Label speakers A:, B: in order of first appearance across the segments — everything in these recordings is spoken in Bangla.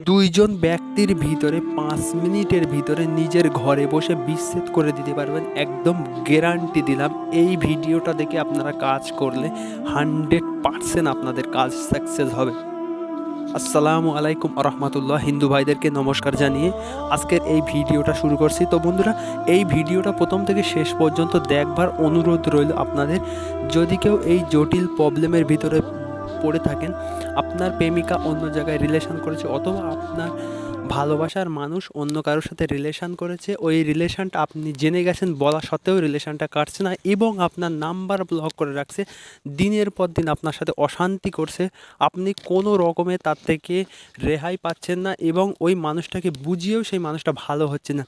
A: দুইজন ব্যক্তির ভিতরে ৫ মিনিটের ভিতরে নিজের ঘরে বসে বিচ্ছেদ করে দিতে পারবেন। একদম গ্যারান্টি দিলাম। এই ভিডিওটা দেখে আপনারা কাজ করলে 100% আপনাদের কাজ সাকসেস হবে। আসসালামু আলাইকুম রহমতুল্লাহ। হিন্দু ভাইদেরকে নমস্কার জানিয়ে আজকের এই ভিডিওটা শুরু করছি। তো বন্ধুরা, এই ভিডিওটা প্রথম থেকে শেষ পর্যন্ত দেখবার অনুরোধ রইল আপনাদের। যদি কেউ এই জটিল প্রবলেমের ভিতরে পড়ে থাকেন, আপনার প্রেমিকা অন্য জায়গায় রিলেশন করেছে অথবা আপনার ভালোবাসার মানুষ অন্য কারোর সাথে রিলেশন করেছে, ওই রিলেশনটা আপনি জেনে গেছেন বলা সত্ত্বেও রিলেশনটা কাটছে না এবং আপনার নাম্বার ব্লক করে রাখছে, দিনের পর দিন আপনার সাথে অশান্তি করছে, আপনি কোনো রকমে তার থেকে রেহাই পাচ্ছেন না এবং ওই মানুষটাকে বুঝিয়েও সেই মানুষটা ভালো হচ্ছে না।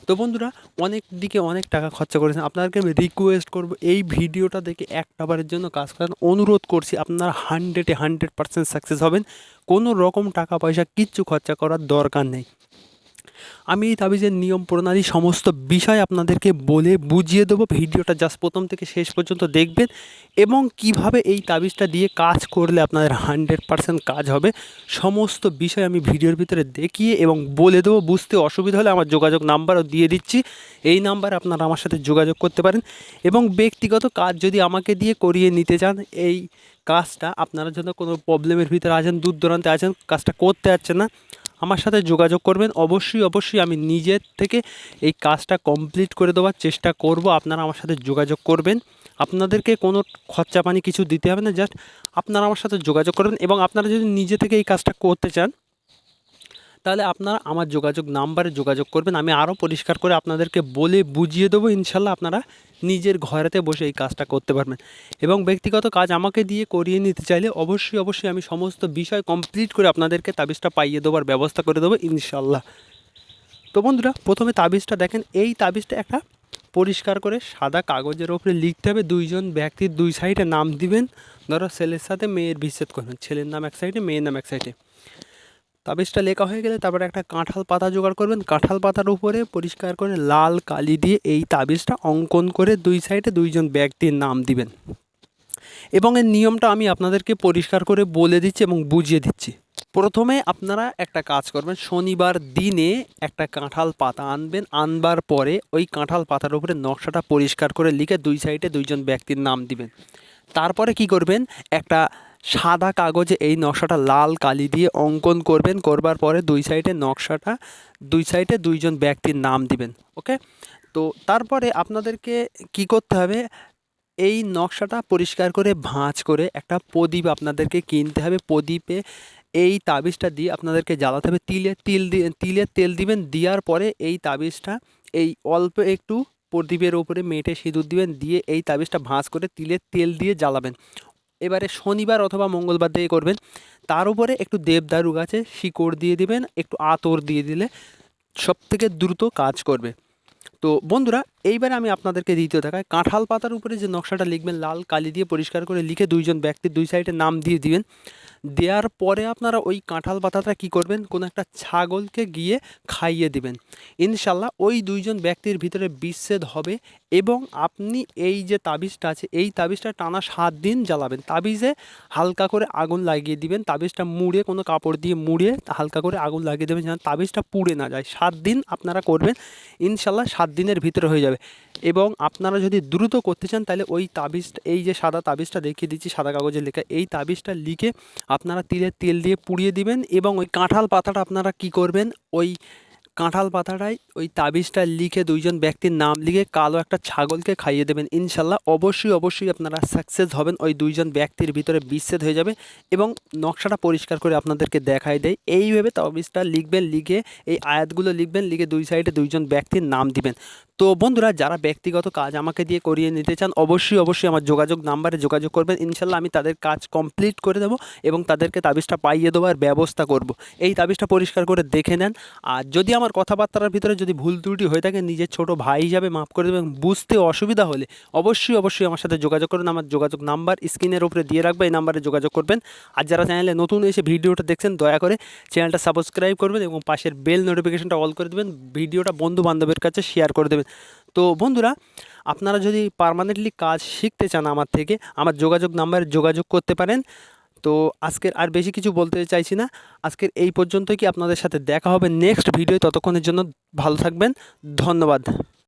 A: তো বন্ধুরা, অনেক দিকে অনেক টাকা খরচা করেছেন, আপনাদেরকে আমি রিকোয়েস্ট করব এই ভিডিওটা দেখে একটাবারের জন্য কাজ করেন। অনুরোধ করছি, আপনারা 100% সাকসেস হবেন। কোনো রকম টাকা পয়সা কিচ্ছু খরচা করার দরকার নেই। আমি এই তাবিজের নিয়ম প্রণালী সমস্ত বিষয় আপনাদেরকে বলে বুঝিয়ে দেবো। ভিডিওটা জাস্ট প্রথম থেকে শেষ পর্যন্ত দেখবেন এবং কিভাবে এই তাবিজটা দিয়ে কাজ করলে আপনাদের 100% কাজ হবে, সমস্ত বিষয় আমি ভিডিওর ভিতরে দেখিয়ে এবং বলে দেবো। বুঝতে অসুবিধা হলে আমার যোগাযোগ নাম্বারও দিয়ে দিচ্ছি, এই নাম্বারে আপনারা আমার সাথে যোগাযোগ করতে পারেন। এবং ব্যক্তিগত কাজ যদি আমাকে দিয়ে করিয়ে নিতে চান, এই কাজটা আপনারা জন্য কোনো প্রবলেমের ভিতরে আছেন, দূর দূরান্তে আছেন, কাজটা করতে পারছেন না, আমার সাথে যোগাযোগ করবেন। অবশ্যই আমি নিজের থেকে এই কাজটা কমপ্লিট করে দেওয়ার চেষ্টা করব। আপনারা আমার সাথে যোগাযোগ করবেন, আপনাদেরকে কোনো খরচা পানি কিছু দিতে হবে না, জাস্ট আপনারা আমার সাথে যোগাযোগ করবেন। এবং আপনারা যদি নিজে থেকে এই কাজটা করতে চান, তাহলে আপনারা আমার যোগাযোগ নাম্বারে যোগাযোগ করবেন। আমি আরও পরিষ্কার করে আপনাদেরকে বলে বুঝিয়ে দেবো। ইনশাল্লাহ আপনারা নিজের ঘরেতে বসে এই কাজটা করতে পারবেন। এবং ব্যক্তিগত কাজ আমাকে দিয়ে করিয়ে নিতে চাইলে অবশ্যই আমি সমস্ত বিষয় কমপ্লিট করে আপনাদেরকে তাবিজটা পাইয়ে দেওয়ার ব্যবস্থা করে দেবো ইনশাল্লাহ। তো বন্ধুরা, প্রথমে তাবিজটা দেখেন। এই তাবিজটা একটা পরিষ্কার করে সাদা কাগজের ওপরে লিখতে হবে। দুইজন ব্যক্তির দুই সাইডে নাম দিবেন। ধরো ছেলের সাথে মেয়ের বিচ্ছেদ করবেন, ছেলের নাম এক সাইডে, মেয়ের নাম এক সাইডে। তাবিজটা লেখা হয়ে গেলে তারপরে একটা কাঁঠাল পাতা জোগাড় করবেন। কাঁঠাল পাতার উপরে পরিষ্কার করে লাল কালি দিয়ে এই তাবিজটা অঙ্কন করে দুই সাইডে দুইজন ব্যক্তির নাম দিবেন। এবং এর নিয়মটা আমি আপনাদেরকে পরিষ্কার করে বলে দিচ্ছি এবং বুঝিয়ে দিচ্ছি। প্রথমে আপনারা একটা কাজ করবেন, শনিবার দিনে একটা কাঁঠাল পাতা আনবেন। আনবার পরে ওই কাঁঠাল পাতার উপরে নকশাটা পরিষ্কার করে লিখে দুই সাইডে দুইজন ব্যক্তির নাম দিবেন। তারপরে কি করবেন, একটা সাদা কাগজে এই নকশাটা লাল কালি দিয়ে অঙ্কন করবেন। করবার পরে দুই সাইডে নকশাটা, দুই সাইডে দুইজন ব্যক্তির নাম দিবেন। ওকে, তো তারপরে আপনাদেরকে কি করতে হবে, এই নকশাটা পরিষ্কার করে ভাঁজ করে একটা প্রদীপ আপনাদেরকে কিনতে হবে। প্রদীপে এই তাবিজটা দিয়ে আপনাদেরকে জ্বালাতে হবে। তিলের তেল দিবেন। দেওয়ার পরে এই তাবিজটা এই অল্প একটু প্রদীপের ওপরে মেটে সিঁদুর দিবেন, দিয়ে এই তাবিজটা ভাঁজ করে তিলের তেল দিয়ে জ্বালাবেন। এবারে শনিবার অথবা মঙ্গলবার দিয়ে করবেন। তার উপরে একটু দেবদারু গাছে শিকড় দিয়ে দিবেন, একটু আতর দিয়ে দিলে সবথেকে দ্রুত কাজ করবে। তো বন্ধুরা, এইবারে আমি আপনাদেরকে দ্বিতীয় দেখায়, কাঁঠাল পাতার উপরে যে নকশাটা লিখবেন লাল কালি দিয়ে পরিষ্কার করে লিখে দুইজন ব্যক্তির দুই সাইডে নাম দিয়ে দিবেন। দেওয়ার পরে আপনারা ওই কাঁঠাল পাতাটা কি করবেন, কোনো একটা ছাগলকে গিয়ে খাইয়ে দিবেন। ইনশাল্লাহ ওই দুইজন ব্যক্তির ভিতরে বিচ্ছেদ হবে এবং আপনি এই যে তাবিজটা আছে এই তাবিজটা টানা 7 দিন জ্বালাবেন। তাবিজে হালকা করে আগুন লাগিয়ে দিবেন, তাবিজটা মুড়ে কোনো কাপড় দিয়ে মুড়ে হালকা করে আগুন লাগিয়ে দেবেন যেন তাবিজটা পুড়ে না যায়। 7 দিন আপনারা করবেন, ইনশাল্লাহ 7 দিনের ভিতরে হয়ে যাবে। এবং আপনারা যদি দ্রুত করতে চান তাহলে ওই তাবিজটা, এই যে সাদা তাবিজটা দেখিয়ে দিচ্ছি সাদা কাগজে লেখা, এই তাবিজটা লিখে আপনারা তিলের তেল দিয়ে পুড়িয়ে দিবেন। এবং ওই কাঁঠাল পাতাটা আপনারা কি করবেন, ওই কাঁঠাল পাতাটায় ওই তাবিজটা লিখে দুইজন ব্যক্তির নাম লিখে কালো একটা ছাগলকে খাইয়ে দেবেন। ইনশাল্লাহ অবশ্যই আপনারা সাকসেস হবেন। ওই দুইজন ব্যক্তির ভিতরে বিচ্ছেদ হয়ে যাবে। এবং নকশাটা পরিষ্কার করে আপনাদেরকে দেখাই দেয়। এইভাবে তাবিজটা লিখবেন, লিখে এই আয়াতগুলো লিখবেন, লিখে দুই সাইডে দুইজন ব্যক্তির নাম দিবেন। তো বন্ধুরা, যারা ব্যক্তিগত কাজ আমাকে দিয়ে করিয়ে নিতে চান অবশ্যই আমার যোগাযোগ নাম্বারে যোগাযোগ করবেন। ইনশাল্লাহ আমি তাদের কাজ কমপ্লিট করে দেবো এবং তাদেরকে তাবিজটা পাইয়ে দেওয়ার ব্যবস্থা করব। এই তাবিজটা পরিষ্কার করে দেখে নেন। আর যদি আমার কথাবার্তার ভিতরে যদি ভুল ত্রুটি হয়ে থাকে, নিজের ছোট ভাই হিসাবে মাফ করে দেবেন। বুঝতে অসুবিধা হলে অবশ্যই আমার সাথে যোগাযোগ করুন। আমার যোগাযোগ নাম্বার স্ক্রিনের উপরে দিয়ে রাখবো, এই নাম্বারে যোগাযোগ করবেন। আর যারা চ্যানেলে নতুন এসে ভিডিওটা দেখছেন দয়া করে চ্যানেলটা সাবস্ক্রাইব করবেন এবং পাশের বেল নোটিফিকেশনটা অল করে দেবেন। ভিডিওটা বন্ধু বান্ধবের কাছে শেয়ার করে দেবেন। তো বন্ধুরা, আপনারা যদি পার্মানেন্টলি কাজ শিখতে চান আমার থেকে, আমার যোগাযোগ নাম্বারে যোগাযোগ করতে পারেন। তো আজকের আর বেশি কিছু বলতে চাইছি না, আজকের এই পর্যন্তই। কি আপনাদের সাথে দেখা হবে নেক্সট ভিডিও, ততক্ষণের জন্য ভালো থাকবেন, ধন্যবাদ।